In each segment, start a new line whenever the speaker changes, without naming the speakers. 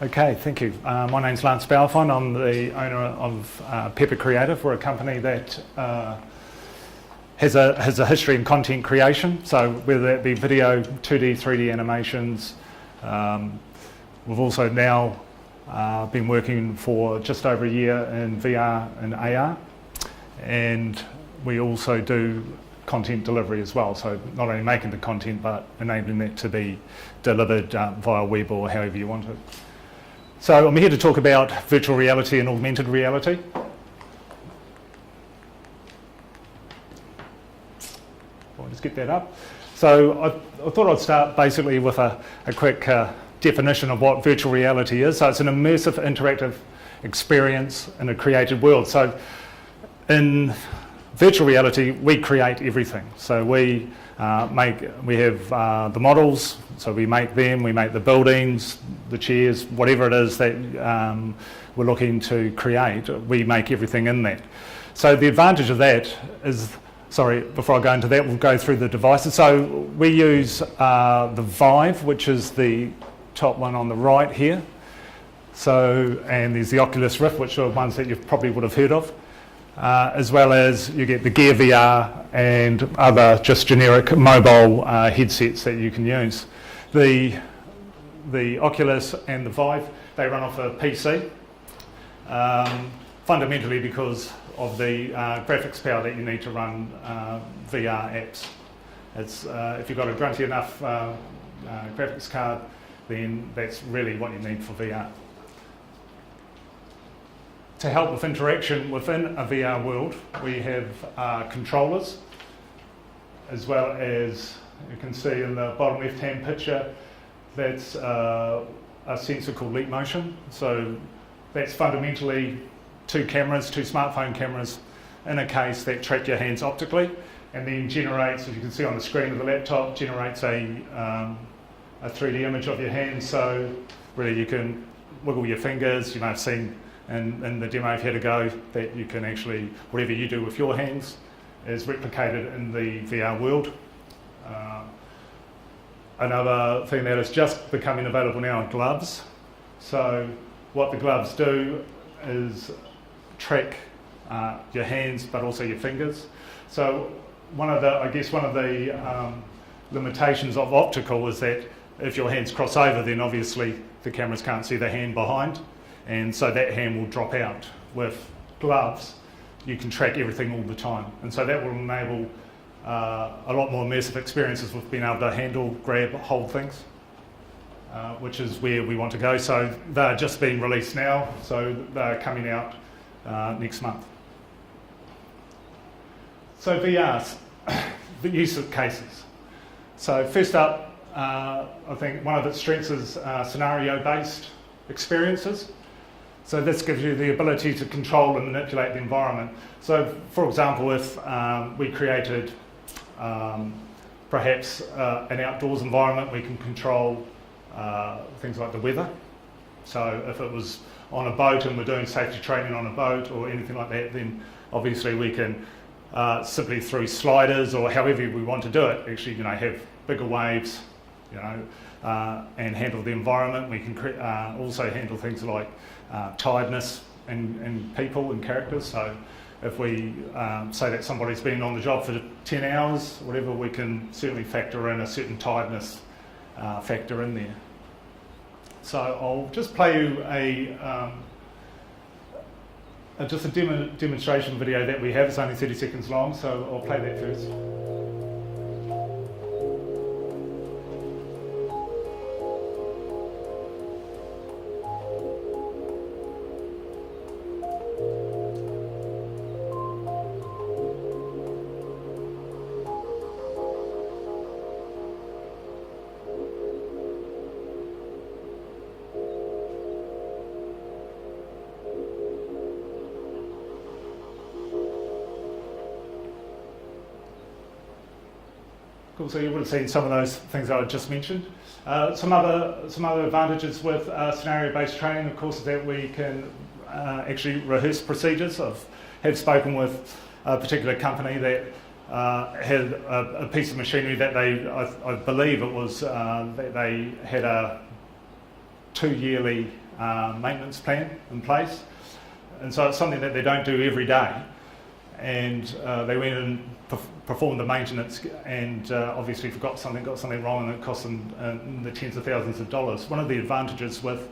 Okay, thank you. My name's Lance Balfon. I'm the owner of Pepper Creative. We're a company that has a history in content creation. So whether that be video, 2D, 3D animations, we've also now been working for just over a year in VR and AR, and we also do content delivery as well. So not only making the content, but enabling it to be delivered via web or however you want it. So I'm here to talk about virtual reality and augmented reality. I'll just get that up. So I thought I'd start basically with a quick definition of what virtual reality is. So it's an immersive, interactive experience in a created world. So in virtual reality, we create everything. So we have the models, so we make them, we make the buildings, the chairs, whatever it is that we're looking to create, we make everything in that. So the advantage of that is, sorry, before I go into that, we'll go through the devices. So we use the Vive, which is the top one on the right here. So, and there's the Oculus Rift, which are ones that you probably would have heard of. As well as you get the Gear VR and other just generic mobile headsets that you can use. The Oculus and the Vive, they run off a PC, fundamentally because of the graphics power that you need to run VR apps. It's, if you've got a grunty enough graphics card, then that's really what you need for VR. To help with interaction within a VR world, we have controllers, as well as you can see in the bottom left-hand picture, that's a sensor called Leap Motion. So that's fundamentally two smartphone cameras in a case that track your hands optically, and then generates, as you can see on the screen of the laptop, generates a 3D image of your hands. So really you can wiggle your fingers. You may have seen in the demo, if you had a go, that you can actually, whatever you do with your hands is replicated in the VR world. Another thing that is just becoming available now are gloves. So what the gloves do is track your hands, but also your fingers. So one of the limitations of optical is that if your hands cross over, then obviously the cameras can't see the hand behind. And so that hand will drop out. With gloves, you can track everything all the time. And so that will enable a lot more immersive experiences with being able to handle, grab, hold things, which is where we want to go. So they're just being released now, so they're coming out next month. So VR, the use of cases. So first up, I think one of its strengths is scenario-based experiences. So this gives you the ability to control and manipulate the environment. So for example, if we created perhaps an outdoors environment, we can control things like the weather. So if it was on a boat and we're doing safety training on a boat or anything like that, then obviously we can simply through sliders or however we want to do it, actually, have bigger waves, and handle the environment. We can also handle things like tiredness in people and characters. So if we say that somebody's been on the job for 10 hours, whatever, we can certainly factor in a certain tiredness factor in there. So I'll just play you a demonstration video that we have. It's only 30 seconds long, so I'll play that first. Cool, so you would have seen some of those things that I just mentioned. Some other advantages with scenario-based training, of course, is that we can actually rehearse procedures. I have spoken with a particular company that had a piece of machinery that I believe it was, that they had a 2-yearly maintenance plan in place. And so it's something that they don't do every day. And they went and performed the maintenance and obviously got something wrong, and it cost them in the tens of thousands of dollars. One of the advantages with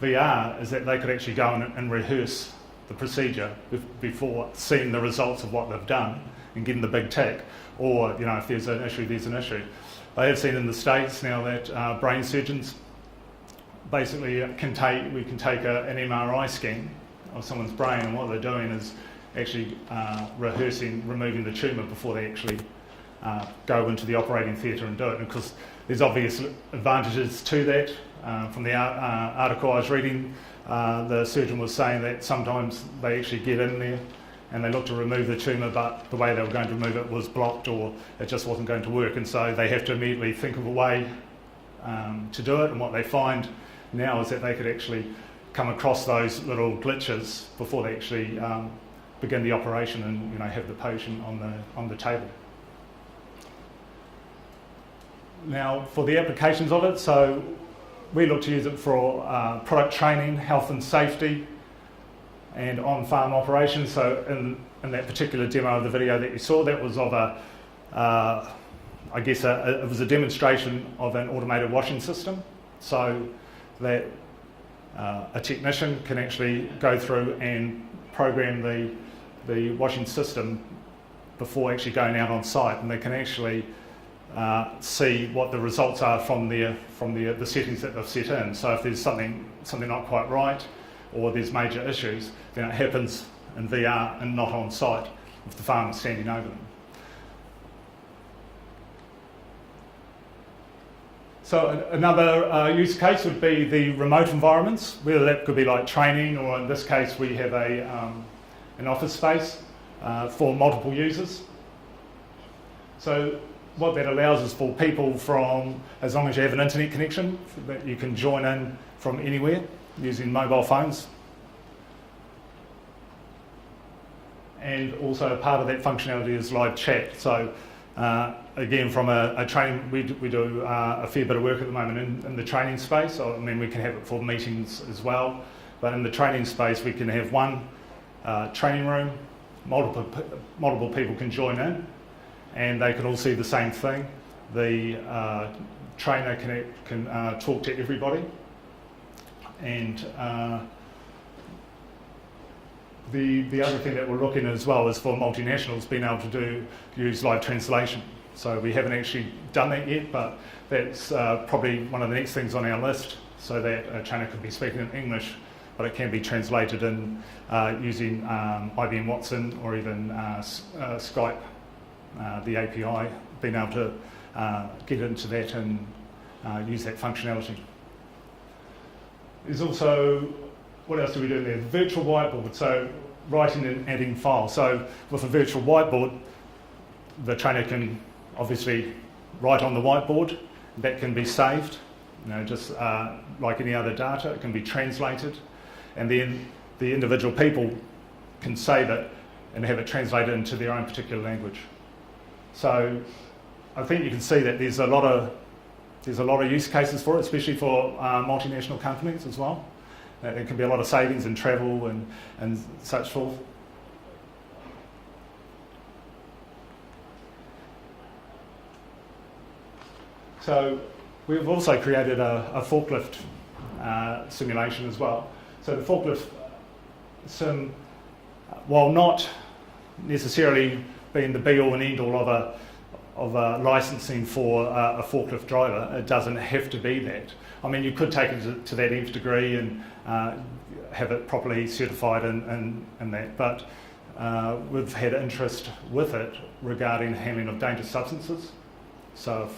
VR is that they could actually go and rehearse the procedure before seeing the results of what they've done and getting the big tick, or if there's an issue, there's an issue. I have seen in the States now that brain surgeons basically we can take an MRI scan of someone's brain, and what they're doing is actually rehearsing removing the tumour before they actually go into the operating theatre and do it. And of course, there's obvious advantages to that. From the article I was reading, the surgeon was saying that sometimes they actually get in there and they look to remove the tumour, but the way they were going to remove it was blocked, or it just wasn't going to work, and so they have to immediately think of a way to do it. And what they find now is that they could actually come across those little glitches before they actually begin the operation and have the patient on the table. Now, for the applications of it, so we look to use it for product training, health and safety, and on-farm operations. So in that particular demo of the video that you saw, that was of it was a demonstration of an automated washing system, so that a technician can actually go through and program the washing system before actually going out on site, and they can actually see what the results are from the settings that they've set in. So if there's something not quite right, or there's major issues, then it happens in VR and not on site with the farmer standing over them. So another use case would be the remote environments, whether that could be like training, or in this case we have an office space for multiple users. So what that allows is for people from, as long as you have an internet connection, that you can join in from anywhere using mobile phones. And also part of that functionality is live chat. So again, from a training, we do a fair bit of work at the moment in the training space. I mean, we can have it for meetings as well, but in the training space we can have one training room, multiple people can join in, and they can all see the same thing. The trainer can talk to everybody, and the other thing that we're looking at as well is for multinationals being able to use live translation. So we haven't actually done that yet, but that's probably one of the next things on our list, so that a trainer could be speaking in English, but it can be translated in using IBM Watson or even Skype, the API, being able to get into that and use that functionality. There's also, what else do we do there? Virtual whiteboard, so writing and adding files. So with a virtual whiteboard, the trainer can obviously write on the whiteboard, that can be saved, just like any other data, it can be translated, and then the individual people can save it and have it translated into their own particular language. So I think you can see that there's a lot of use cases for it, especially for multinational companies as well. There can be a lot of savings in travel and such forth. So we've also created a forklift simulation as well. So the forklift sim, while not necessarily being the be-all and end-all of a licensing for a forklift driver, it doesn't have to be that. I mean, you could take it to that nth degree and have it properly certified and that, but we've had interest with it regarding handling of dangerous substances, so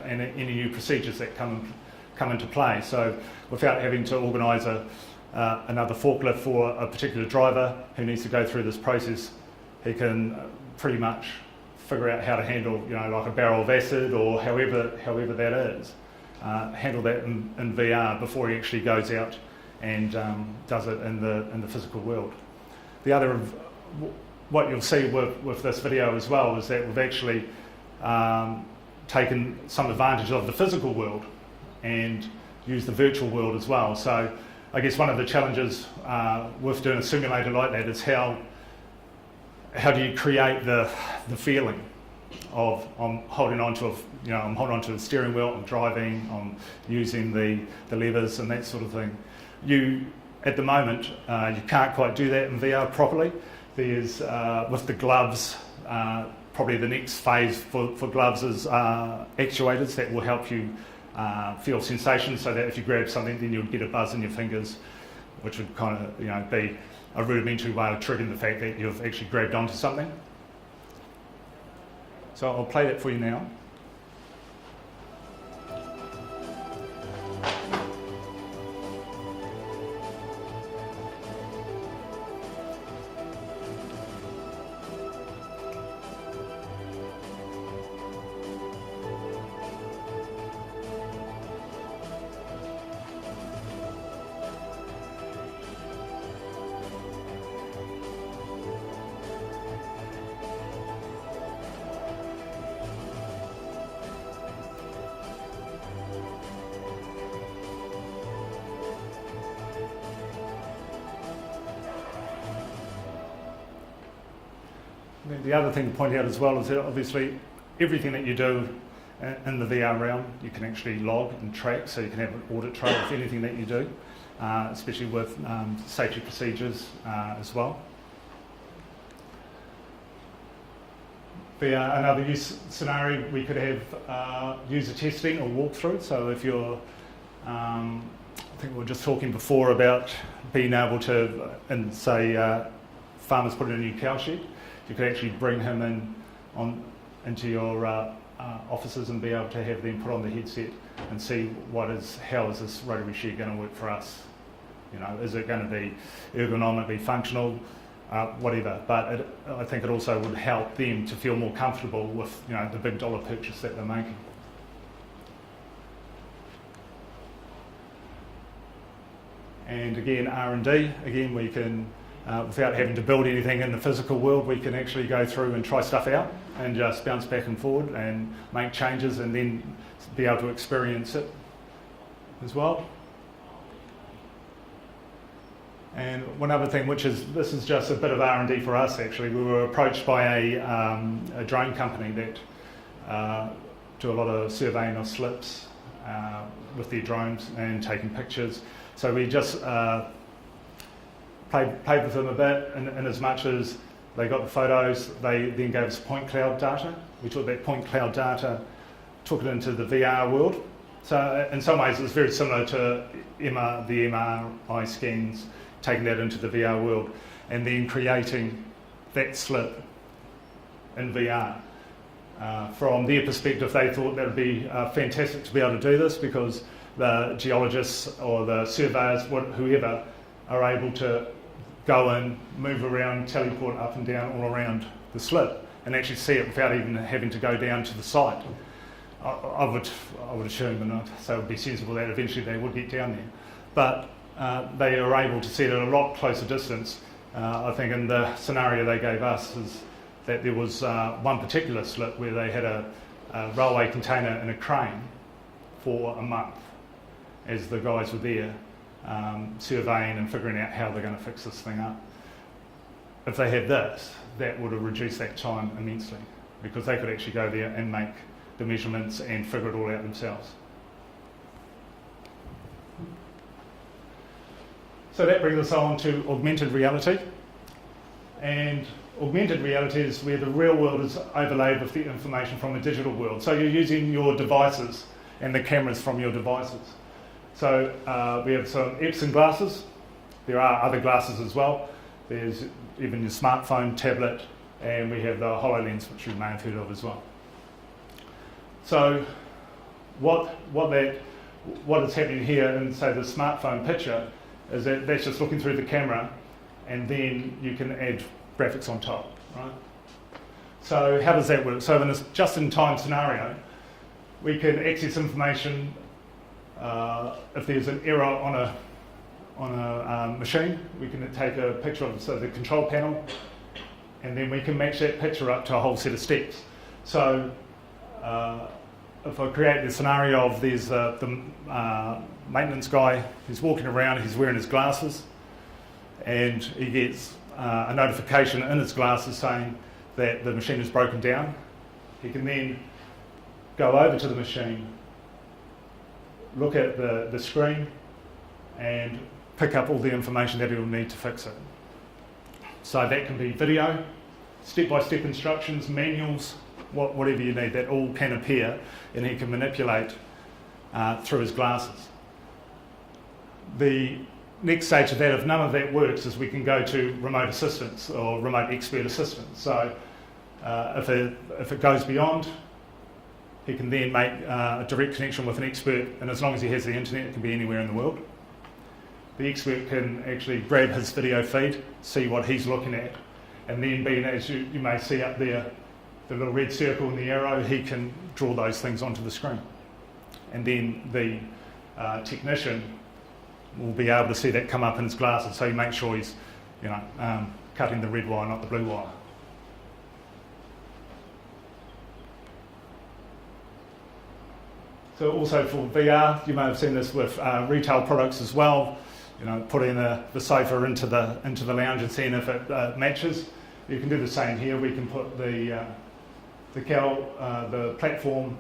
and any new procedures that come into play. So without having to organise another forklift for a particular driver who needs to go through this process, he can pretty much figure out how to handle, like a barrel of acid or however that is, handle that in VR before he actually goes out and does it in the physical world. The other what you'll see with this video as well is that we've actually taken some advantage of the physical world and used the virtual world as well. So I guess one of the challenges with doing a simulator like that is how do you create the feeling of I'm holding onto the steering wheel, I'm driving, I'm using the levers and that sort of thing. At the moment, you can't quite do that in VR properly. There's with the gloves, probably the next phase for gloves is actuators that will help you feel sensations, so that if you grab something, then you'll get a buzz in your fingers, which would kind of be a rudimentary way of triggering the fact that you've actually grabbed onto something. So I'll play that for you now. The other thing to point out as well is that obviously everything that you do in the VR realm you can actually log and track, so you can have an audit trail of anything that you do, especially with safety procedures as well. Another use scenario, we could have user testing or walkthrough. So if you're, I think we were just talking before about being able to, and say farmers put in a new cow shed, you could actually bring him into your offices and be able to have them put on the headset and see how is this rotary shed going to work for us? Is it going to be ergonomically functional, whatever. But I think it also would help them to feel more comfortable with the big dollar purchase that they're making. And again, R&D, again we can, without having to build anything in the physical world, we can actually go through and try stuff out and just bounce back and forward and make changes and then be able to experience it as well. And one other thing, this is just a bit of R&D for us actually. We were approached by a drone company that do a lot of surveying of slips with their drones and taking pictures. So we just played with them a bit, in as much as they got the photos, they then gave us point cloud data. We took that point cloud data, took it into the VR world. So in some ways it's very similar to the MRI scans, taking that into the VR world and then creating that slip in VR. From their perspective, they thought that would be fantastic to be able to do this, because the geologists or the surveyors, whoever, are able to go in, move around, teleport up and down all around the slip and actually see it without even having to go down to the site. I would assume, and so it would be sensible that eventually they would get down there. But they are able to see it at a lot closer distance. I think in the scenario they gave us is that there was one particular slip where they had a railway container in a crane for a month as the guys were there surveying and figuring out how they're going to fix this thing up. If they had this, that would have reduced that time immensely, because they could actually go there and make the measurements and figure it all out themselves. So that brings us on to augmented reality. And augmented reality is where the real world is overlaid with the information from the digital world. So you're using your devices and the cameras from your devices. So we have some Epson glasses. There are other glasses as well. There's even your smartphone, tablet, and we have the HoloLens, which you may have heard of as well. So what is happening here in, say, the smartphone picture is that that's just looking through the camera, and then you can add graphics on top, right? So how does that work? So in this just-in-time scenario, we can access information. If there's an error on a machine, we can take a picture of the control panel, and then we can match that picture up to a whole set of steps. So if I create the scenario of there's the maintenance guy, he's walking around, he's wearing his glasses, and he gets a notification in his glasses saying that the machine is broken down. He can then go over to the machine, look at the screen, and pick up all the information that he'll need to fix it. So that can be video, step-by-step instructions, manuals, whatever you need, that all can appear, and he can manipulate through his glasses. The next stage of that, if none of that works, is we can go to remote assistance or remote expert assistance. So if it goes beyond, he can then make a direct connection with an expert, and as long as he has the internet, it can be anywhere in the world. The expert can actually grab his video feed, see what he's looking at, and then being, as you may see up there, the little red circle and the arrow, he can draw those things onto the screen. And then the technician will be able to see that come up in his glasses, so he makes sure he's cutting the red wire, not the blue wire. So also for VR, you may have seen this with retail products as well. Putting the sofa into the lounge and seeing if it matches. You can do the same here. We can put the platform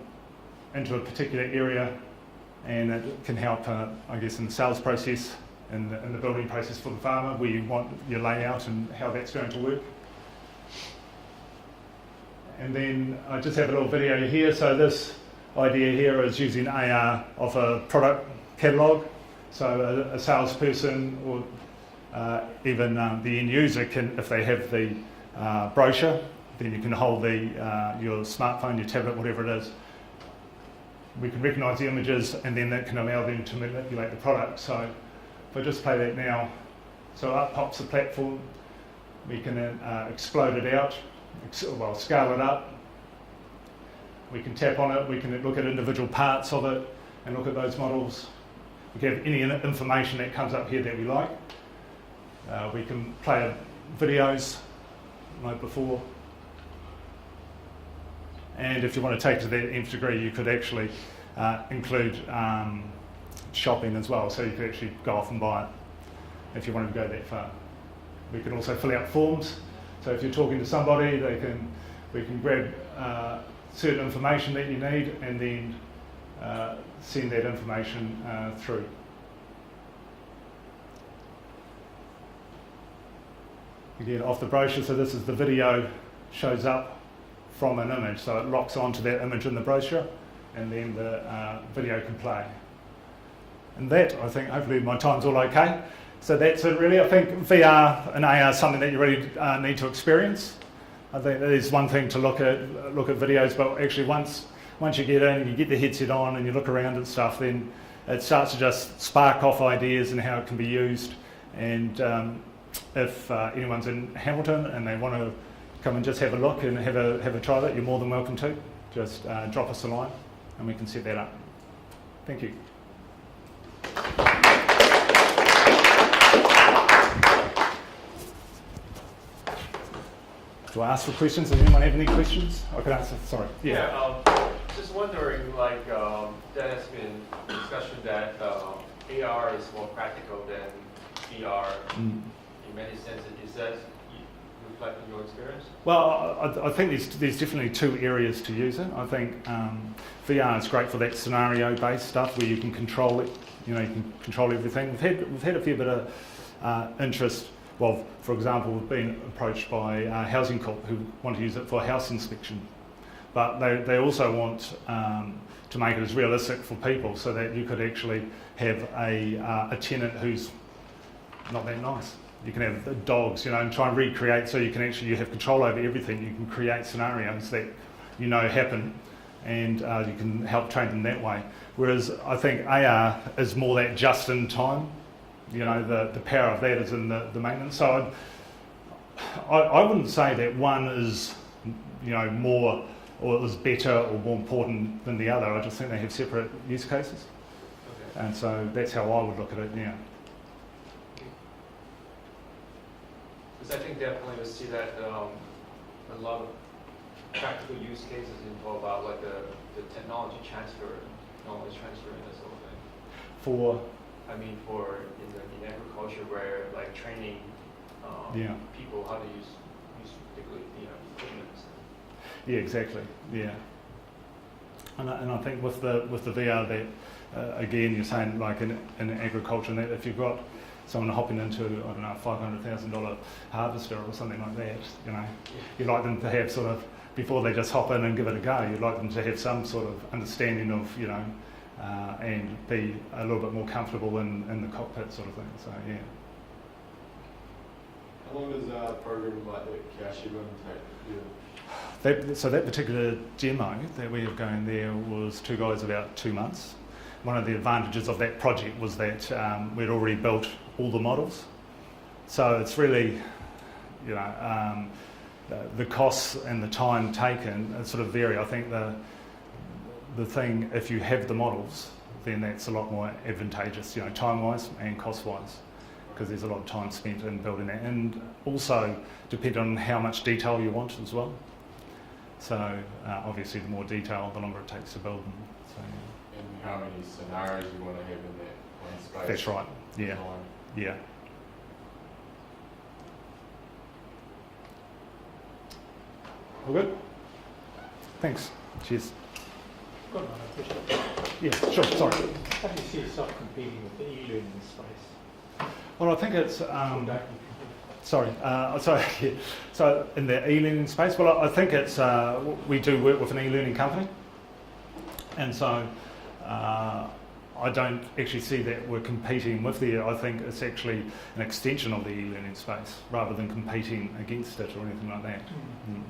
into a particular area, and it can help, I guess, in the sales process and in the building process for the farmer, where you want your layout and how that's going to work. And then I just have a little video here. So this idea here is using AR of a product catalogue. So a salesperson or even the end user can, if they have the brochure, then you can hold your smartphone, your tablet, whatever it is. We can recognise the images, and then that can allow them to manipulate the product. So if I just play that now, so up pops the platform. We can explode it out, scale it up. We can tap on it. We can look at individual parts of it and look at those models. We can have any information that comes up here that we like. We can play videos like before. And if you want to take it to that nth degree, you could actually include shopping as well. So you could actually go off and buy it if you wanted to go that far. We can also fill out forms. So if you're talking to somebody, we can grab certain information that you need and then send that information through. Again, off the brochure, so this is the video shows up from an image, so it locks onto that image in the brochure, and then the video can play. And that, I think, hopefully my time's all okay. So that's it really. I think VR and AR is something that you really need to experience. I think that is one thing to look at videos, but actually once you get in, you get the headset on and you look around and stuff, then it starts to just spark off ideas and how it can be used. And if anyone's in Hamilton and they want to come and just have a look and have a try of it, you're more than welcome to. Just drop us a line and we can set that up. Thank you. Do I ask for questions? Does anyone have any questions? I can answer. Sorry.
Yeah. Just wondering, there has been discussion that AR is more practical than VR in many senses. Is that reflecting your experience?
Well, I think there's definitely two areas to use it. I think VR is great for that scenario-based stuff where you can control it. You can control everything. We've had a fair bit of interest. Well, for example, we've been approached by Housing Corp who want to use it for house inspection, but they also want to make it as realistic for people, so that you could actually have a tenant who's not that nice. You can have dogs, and try and recreate, so you have control over everything. You can create scenarios that happen, and you can help train them that way. Whereas I think AR is more that just in time. The power of that is in the maintenance. So I wouldn't say that one is, more or is better or more important than the other. I just think they have separate use cases. Okay. And so that's how I would look at it, yeah.
Because I think definitely we see that a lot of practical use cases involved about like the technology transfer, knowledge transfer, and that sort of thing.
For
I mean, in agriculture where like training people how to use particularly equipment.
yeah, exactly. Yeah, and I think with the VR that again you're saying like in agriculture that if you've got someone hopping into I don't know $500,000 harvester or something like that, you'd like them to have sort of before they just hop in and give it a go. You'd like them to have some sort of understanding of and be a little bit more comfortable in the cockpit sort of thing. So yeah.
How long does a program like that Kashiban take you?
That particular demo that we have going there was two guys about 2 months. One of the advantages of that project was that we'd already built all the models. So it's really, the costs and the time taken sort of vary. I think the thing, if you have the models, then that's a lot more advantageous, time-wise and cost-wise, because there's a lot of time spent in building that, and also depending on how much detail you want as well. So obviously, the more detail, the longer it takes to build them. So,
And how many scenarios you want to have in that one space?
that's right. Yeah.
Design?
Yeah. All good? Thanks. Cheers.
Got another question.
Yeah, sure. Sorry.
How do you see yourself competing with the e-learning space?
Well, I think it's. Sorry. Yeah. So in the e-learning space, well, I think it's. We do work with an e-learning company, and so I don't actually see that we're competing with the. I think it's actually an extension of the e-learning space rather than competing against it or anything like that. Mm.